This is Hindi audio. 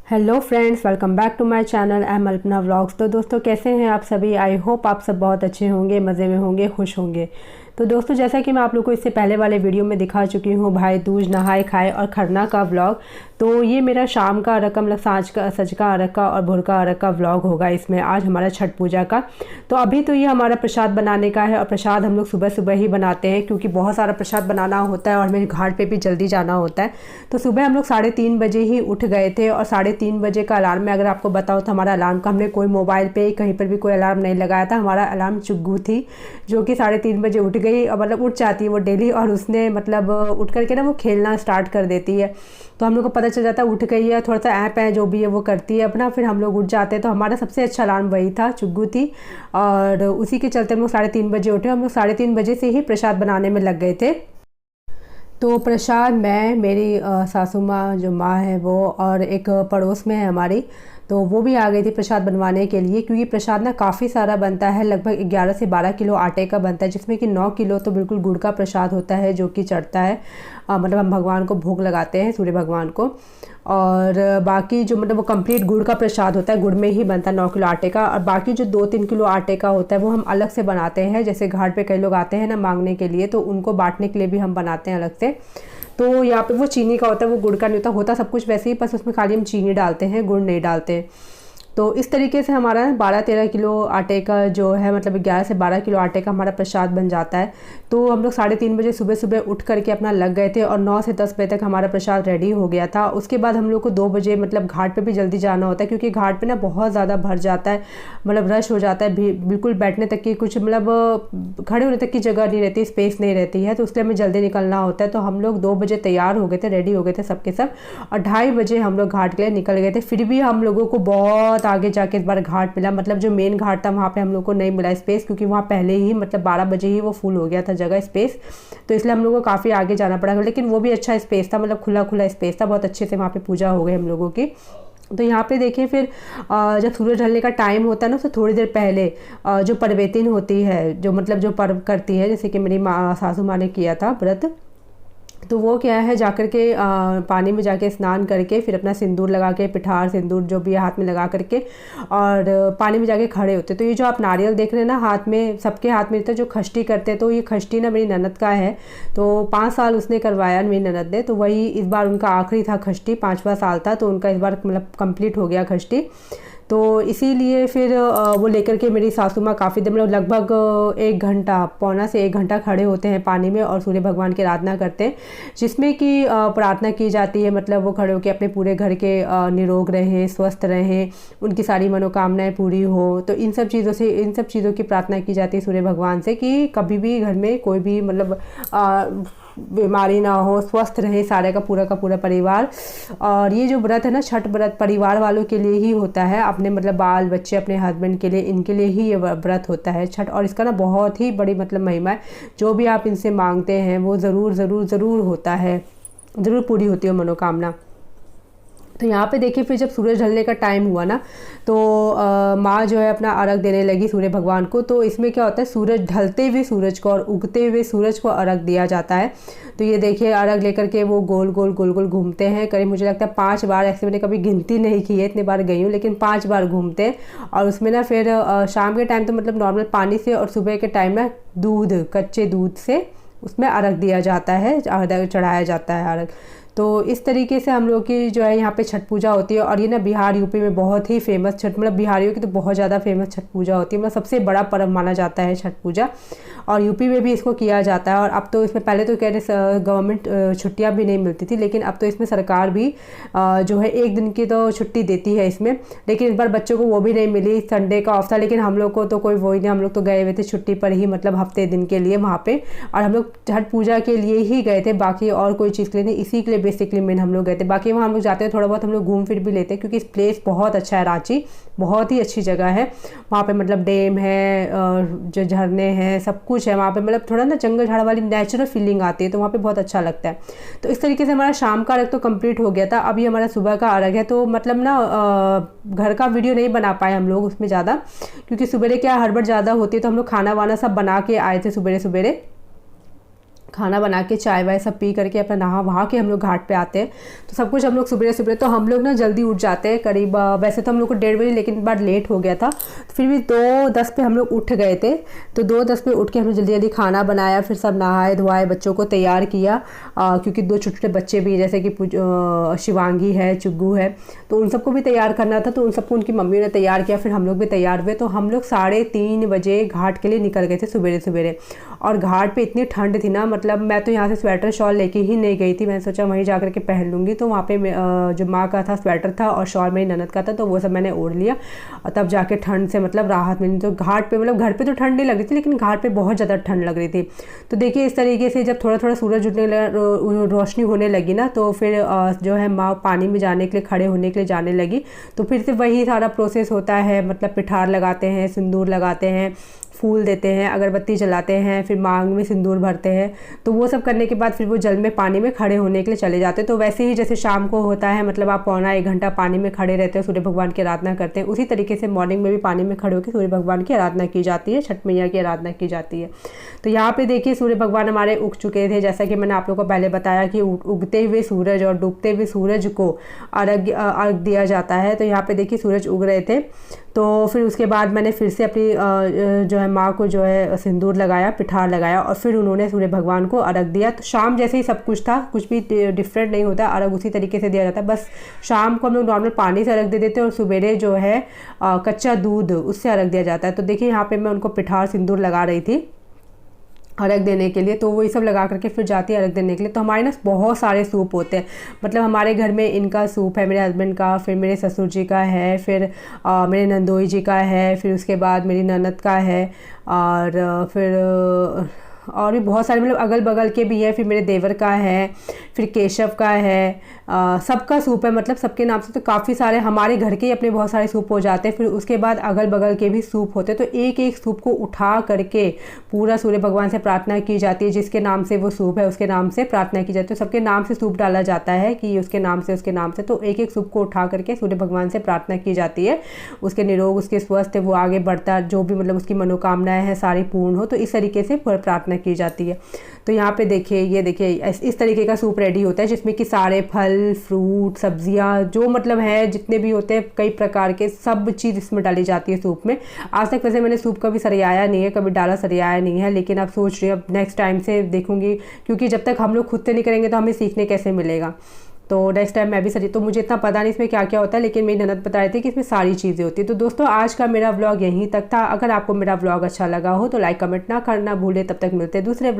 Hello friends, welcome back to my channel M Alpana vlogs. तो दोस्तों, कैसे हैं आप सभी? आई होप आप सब बहुत अच्छे होंगे, मज़े में होंगे, खुश होंगे। तो दोस्तों, जैसा कि मैं आप लोगों को इससे पहले वाले वीडियो में दिखा चुकी हूँ, भाई दूज, नहाए खाए और खरना का व्लॉग। तो ये मेरा शाम का अरग का मतलब सज का अरग का और भोर का अरग का व्लॉग होगा। इसमें आज हमारा छठ पूजा का। तो अभी तो ये हमारा प्रसाद बनाने का है और प्रसाद हम लोग सुबह सुबह ही बनाते हैं क्योंकि बहुत सारा प्रसाद बनाना होता है और हमें घाट पे भी जल्दी जाना होता है। तो सुबह हम लोग 3:30 बजे ही उठ गए थे और 3:30 बजे का अलार्म में अगर आपको बताओ तो हमारा अलार्म का हमने कोई मोबाइल पे कहीं पर भी कोई अलार्म नहीं लगाया था। हमारा अलार्म चुग्गू थी जो कि 3:30 बजे उठ गई और मतलब उठ जाती है वो डेली, और उसने मतलब उठ करके ना वो खेलना स्टार्ट कर देती है। तो हम लोग को पता चल जाता है उठ गई है, थोड़ा सा ऐप है जो भी है वो करती है अपना, फिर हम लोग उठ जाते हैं। तो हमारा सबसे अच्छा अलार्म वही था, चुग्गू थी, और उसी के चलते हम लोग 3:30 बजे उठे। हम लोग 3:30 बजे से ही प्रसाद बनाने में लग गए थे। तो प्रसाद मैं, मेरी सासू माँ जो माँ है वो, और एक पड़ोस में है हमारी, तो वो भी आ गई थी प्रसाद बनवाने के लिए। क्योंकि प्रसाद ना काफ़ी सारा बनता है, लगभग 11 से 12 किलो आटे का बनता है, जिसमें कि 9 किलो तो बिल्कुल गुड़ का प्रसाद होता है जो कि चढ़ता है। मतलब हम भगवान को भोग लगाते हैं, सूर्य भगवान को। और बाकी जो मतलब वो कंप्लीट गुड़ का प्रसाद होता है, गुड़ में ही बनता है 9 किलो आटे का। और बाकी जो 2-3 किलो आटे का होता है वो हम अलग से बनाते हैं। जैसे घाट पे कई लोग आते हैं ना मांगने के लिए, तो उनको बांटने के लिए भी हम बनाते हैं अलग से। तो यहाँ पे वो चीनी का होता है, वो गुड़ का नहीं होता। होता सब कुछ वैसे ही, बस उसमें खाली हम चीनी डालते हैं, गुड़ नहीं डालते हैं। तो इस तरीके से हमारा 12-13 किलो आटे का जो है, मतलब 11 से 12 किलो आटे का हमारा प्रसाद बन जाता है। तो हम लोग 3:30 बजे सुबह सुबह उठ करके अपना लग गए थे और 9 से 10 बजे तक हमारा प्रसाद रेडी हो गया था। उसके बाद हम लोग को 2 बजे मतलब घाट पे भी जल्दी जाना होता है क्योंकि घाट पे ना बहुत ज़्यादा भर जाता है, मतलब रश हो जाता है, बिल्कुल बैठने तक की कुछ मतलब खड़े होने तक की जगह नहीं रहती, स्पेस नहीं रहती है। तो उसके लिए हमें जल्दी निकलना होता है। तो हम लोग 2 बजे तैयार हो गए थे, रेडी हो गए थे सबके सब, और 2:30 बजे हम लोग घाट के लिए निकल गए थे। फिर भी हम लोगों को बहुत आगे जाके इस बार घाट मिला, मतलब जो मेन घाट था वहाँ पे हम लोग को नहीं मिला स्पेस, क्योंकि वहाँ पहले ही मतलब 12 बजे ही वो फुल हो गया था जगह, स्पेस। तो इसलिए हम लोगों को काफ़ी आगे जाना पड़ा, लेकिन वो भी अच्छा स्पेस था, मतलब खुला खुला स्पेस था, बहुत अच्छे से वहाँ पे पूजा हो गई हम लोगों की। तो यहाँ पे देखिए, फिर जब सूरज ढलने का टाइम होता है ना, उससे थोड़ी देर पहले जो परवेतिन होती है, जो मतलब जो पर्व करती है, जैसे कि मेरी माँ, सासू माँ ने किया था व्रत, तो वो क्या है, जाकर के पानी में जाके स्नान करके फिर अपना सिंदूर लगा के, पिठार सिंदूर जो भी है हाथ में लगा करके, और पानी में जाके खड़े होते। तो ये जो आप नारियल देख रहे हैं ना हाथ में, सबके हाथ में रहता है, जो खष्टी करते हैं। तो ये खष्टी ना मेरी ननद का है, तो 5 साल उसने करवाया मेरी ननद ने, तो वही इस बार उनका आखिरी था खष्टी, 5वां साल था, तो उनका इस बार मतलब कंप्लीट हो गया खष्टी। तो इसीलिए फिर वो लेकर के मेरी सासू माँ काफ़ी देर, मतलब लगभग 1 घंटा, पौना से 1 घंटा खड़े होते हैं पानी में और सूर्य भगवान की आराधना करते हैं, जिसमें कि प्रार्थना की जाती है, मतलब वो खड़े होकर अपने पूरे घर के निरोग रहें, स्वस्थ रहें, उनकी सारी मनोकामनाएं पूरी हो। तो इन सब चीज़ों की प्रार्थना की जाती है सूर्य भगवान से कि कभी भी घर में कोई भी मतलब बीमारी ना हो, स्वस्थ रहे सारे का पूरा परिवार। और ये जो व्रत है ना, छठ व्रत परिवार वालों के लिए ही होता है, अपने मतलब बाल बच्चे, अपने हस्बैंड के लिए, इनके लिए ही ये व्रत होता है छठ। और इसका ना बहुत ही बड़ी मतलब महिमा है, जो भी आप इनसे मांगते हैं वो ज़रूर होता है, ज़रूर पूरी होती है मनोकामना। तो यहाँ पे देखिए, फिर जब सूरज ढलने का टाइम हुआ ना, तो माँ जो है अपना अर्घ देने लगी सूर्य भगवान को। तो इसमें क्या होता है, सूरज ढलते हुए सूरज को और उगते हुए सूरज को अर्घ दिया जाता है। तो ये देखिए, अर्घ लेकर के वो गोल गोल घूमते हैं, करीब मुझे लगता है 5 बार, ऐसे मैंने कभी गिनती नहीं की है, इतने बार गई हूँ, लेकिन 5 बार घूमते हैं। और उसमें ना फिर शाम के टाइम तो मतलब नॉर्मल पानी से, और सुबह के टाइम ना दूध, कच्चे दूध से उसमें अर्घ दिया जाता है, चढ़ाया जाता है अर्घ। तो इस तरीके से हम लोग की जो है यहाँ पे छठ पूजा होती है। और ये ना बिहार यूपी में बहुत ही फेमस छठ, मतलब बिहारियों की तो बहुत ज़्यादा फेमस छठ पूजा होती है, मतलब सबसे बड़ा पर्व माना जाता है छठ पूजा। और यूपी में भी इसको किया जाता है। और अब तो इसमें, पहले तो कह रहे गवर्नमेंट छुट्टियाँ भी नहीं मिलती थी, लेकिन अब तो इसमें सरकार भी जो है 1 दिन की तो छुट्टी देती है इसमें। लेकिन इस बार बच्चों को वो भी नहीं मिली, संडे का ऑफ था, लेकिन हम लोग को तो कोई वो ही नहीं, हम लोग तो गए हुए थे छुट्टी पर ही, मतलब हफ्ते दिन के लिए वहाँ पे। और हम लोग छठ पूजा के लिए ही गए थे, बाकी और कोई चीज़ के लिए नहीं, इसी के लिए बेसिकली मेन हम लोग गए थे। बाकी वहाँ हम लोग जाते हैं थोड़ा बहुत हम लोग घूम फिर भी लेते हैं, क्योंकि इस प्लेस बहुत अच्छा है, रांची बहुत ही अच्छी जगह है। वहाँ पे मतलब डैम है, जो झरने हैं, सब कुछ है वहाँ पे, मतलब थोड़ा ना जंगल झाड़ वाली नेचुरल फीलिंग आती है, तो वहाँ पे बहुत अच्छा लगता है। तो इस तरीके से हमारा शाम का अर्घ तो कंप्लीट हो गया था। अभी हमारा सुबह का अर्घ है। तो मतलब ना घर का वीडियो नहीं बना पाए हम लोग उसमें ज़्यादा, क्योंकि सुबह क्या हड़बड़ ज़्यादा होती है, तो हम लोग खाना वाना सब बना के आए थे सुबह। खाना बना के चाय वाय सब पी करके अपना नहा वहा के हम लोग घाट पे आते हैं। तो सब कुछ हम लोग सुबह सुबह, तो हम लोग ना जल्दी उठ जाते हैं, करीब वैसे तो हम लोग को 1:30 बजे, लेकिन बार लेट हो गया था तो फिर भी 2:10 पे हम लोग उठ गए थे। तो 2:10 पे उठ के हमने जल्दी जल्दी खाना बनाया, फिर सब नहाए धोआए, बच्चों को तैयार किया, क्योंकि 2 छोटे छोटे बच्चे भी जैसे कि शिवांगी है, चुग्गू है, तो उन सबको भी तैयार करना था। तो उन सबको उनकी मम्मी ने तैयार किया, फिर हम लोग भी तैयार हुए। तो हम लोग 3:30 बजे घाट के लिए निकल गए थे सवेरे सवेरे। और घाट पे इतनी ठंड थी ना, मतलब मैं तो यहाँ से स्वेटर शॉल लेके ही नहीं गई थी, मैंने सोचा वहीं जाकर के पहन लूँगी। तो वहाँ पे जो माँ का था स्वेटर था और शॉल मेरी ननद का था, तो वो सब मैंने ओढ़ लिया और तब जाके ठंड से मतलब राहत मिली। तो घाट पे मतलब घर पे तो ठंड नहीं लग रही थी, लेकिन घाट पे बहुत ज़्यादा ठंड लग रही थी। तो देखिए इस तरीके से जब थोड़ा थोड़ा सूरज उठने रोशनी होने लगी ना, तो फिर जो है माँ पानी में जाने के लिए, खड़े होने के लिए जाने लगी। तो फिर से वही सारा प्रोसेस होता है, मतलब पिठार लगाते हैं, सिंदूर लगाते हैं, फूल देते हैं, अगरबत्ती जलाते हैं, फिर मांग में सिंदूर भरते हैं। तो वो सब करने के बाद फिर वो जल में पानी में खड़े होने के लिए चले जाते हैं। तो वैसे ही जैसे शाम को होता है, मतलब आप 1.25 घंटा पानी में खड़े रहते हैं, सूर्य भगवान की आराधना करते हैं, उसी तरीके से मॉर्निंग में भी पानी में खड़े होकर सूर्य भगवान की आराधना की जाती है, छठ मैया की आराधना की जाती है। तो यहाँ पे देखिए सूर्य भगवान हमारे उग चुके थे, जैसा कि मैंने आप लोगों को पहले बताया कि उगते हुए सूरज और डूबते हुए सूरज को अर्घ दिया जाता है। तो यहाँ पे देखिए सूरज उग रहे थे। तो फिर उसके बाद मैंने फिर से अपनी जो है माँ को जो है सिंदूर लगाया, पिठार लगाया और फिर उन्होंने सूर्य भगवान को अर्घ दिया। तो शाम जैसे ही सब कुछ था, कुछ भी डिफरेंट नहीं होता, अर्घ उसी तरीके से दिया जाता है। बस शाम को हम लोग नॉर्मल पानी से अर्घ दे देते हैं और सवेरे जो है कच्चा दूध उससे अर्घ दिया जाता है। तो देखिए यहाँ पे मैं उनको पिठार सिंदूर लगा रही थी अर्घ देने के लिए। तो वही सब लगा करके फिर जाती है अर्घ देने के लिए। तो हमारे ना बहुत सारे सूप होते हैं, मतलब हमारे घर में इनका सूप है, मेरे हस्बैंड का, फिर मेरे ससुर जी का है, फिर मेरे नंदोई जी का है, फिर उसके बाद मेरी ननद का है, और फिर और भी बहुत सारे मतलब अगल बगल के भी है, फिर मेरे देवर का है, फिर केशव का है, सबका सूप है, मतलब सबके नाम से। तो काफ़ी सारे हमारे घर के ही अपने बहुत सारे सूप हो जाते हैं। फिर उसके बाद अगल बगल के भी सूप होते हैं। तो एक एक सूप को उठा करके पूरा सूर्य भगवान से प्रार्थना की जाती है, जिसके नाम से वो सूप है उसके नाम से प्रार्थना की जाती है। तो सबके नाम से सूप डाला जाता है कि उसके नाम से उसके नाम से। तो एक एक सूप को उठा करके सूर्य भगवान से प्रार्थना की जाती है, उसके निरोग, उसके स्वस्थ है, वो आगे बढ़ता, जो भी मतलब उसकी मनोकामनाएं हैं सारी पूर्ण हो। तो इस तरीके से प्रार्थना की जाती है। तो यहाँ पे देखिए, ये देखिए इस तरीके का सूप रेडी होता है, जिसमें कि सारे फल, फ्रूट, सब्जियाँ जो मतलब है जितने भी होते हैं, कई प्रकार के सब चीज़ इसमें डाली जाती है सूप में। आज तक वैसे मैंने सूप कभी सरियाया नहीं है, कभी डाला सरियाया नहीं है, लेकिन अब सोच रही हूँ अब नेक्स्ट टाइम से देखूंगी, क्योंकि जब तक हम लोग खुद से नहीं करेंगे तो हमें सीखने कैसे मिलेगा। तो नेक्स्ट टाइम मैं भी सरी, तो मुझे इतना पता नहीं इसमें क्या क्या होता है, लेकिन मेरी ननद बता रही थी कि इसमें सारी चीज़ें होती है। तो दोस्तों आज का मेरा व्लॉग यहीं तक था। अगर आपको मेरा व्लॉग अच्छा लगा हो तो लाइक कमेंट ना करना भूले। तब तक मिलते हैं दूसरे व्लॉग।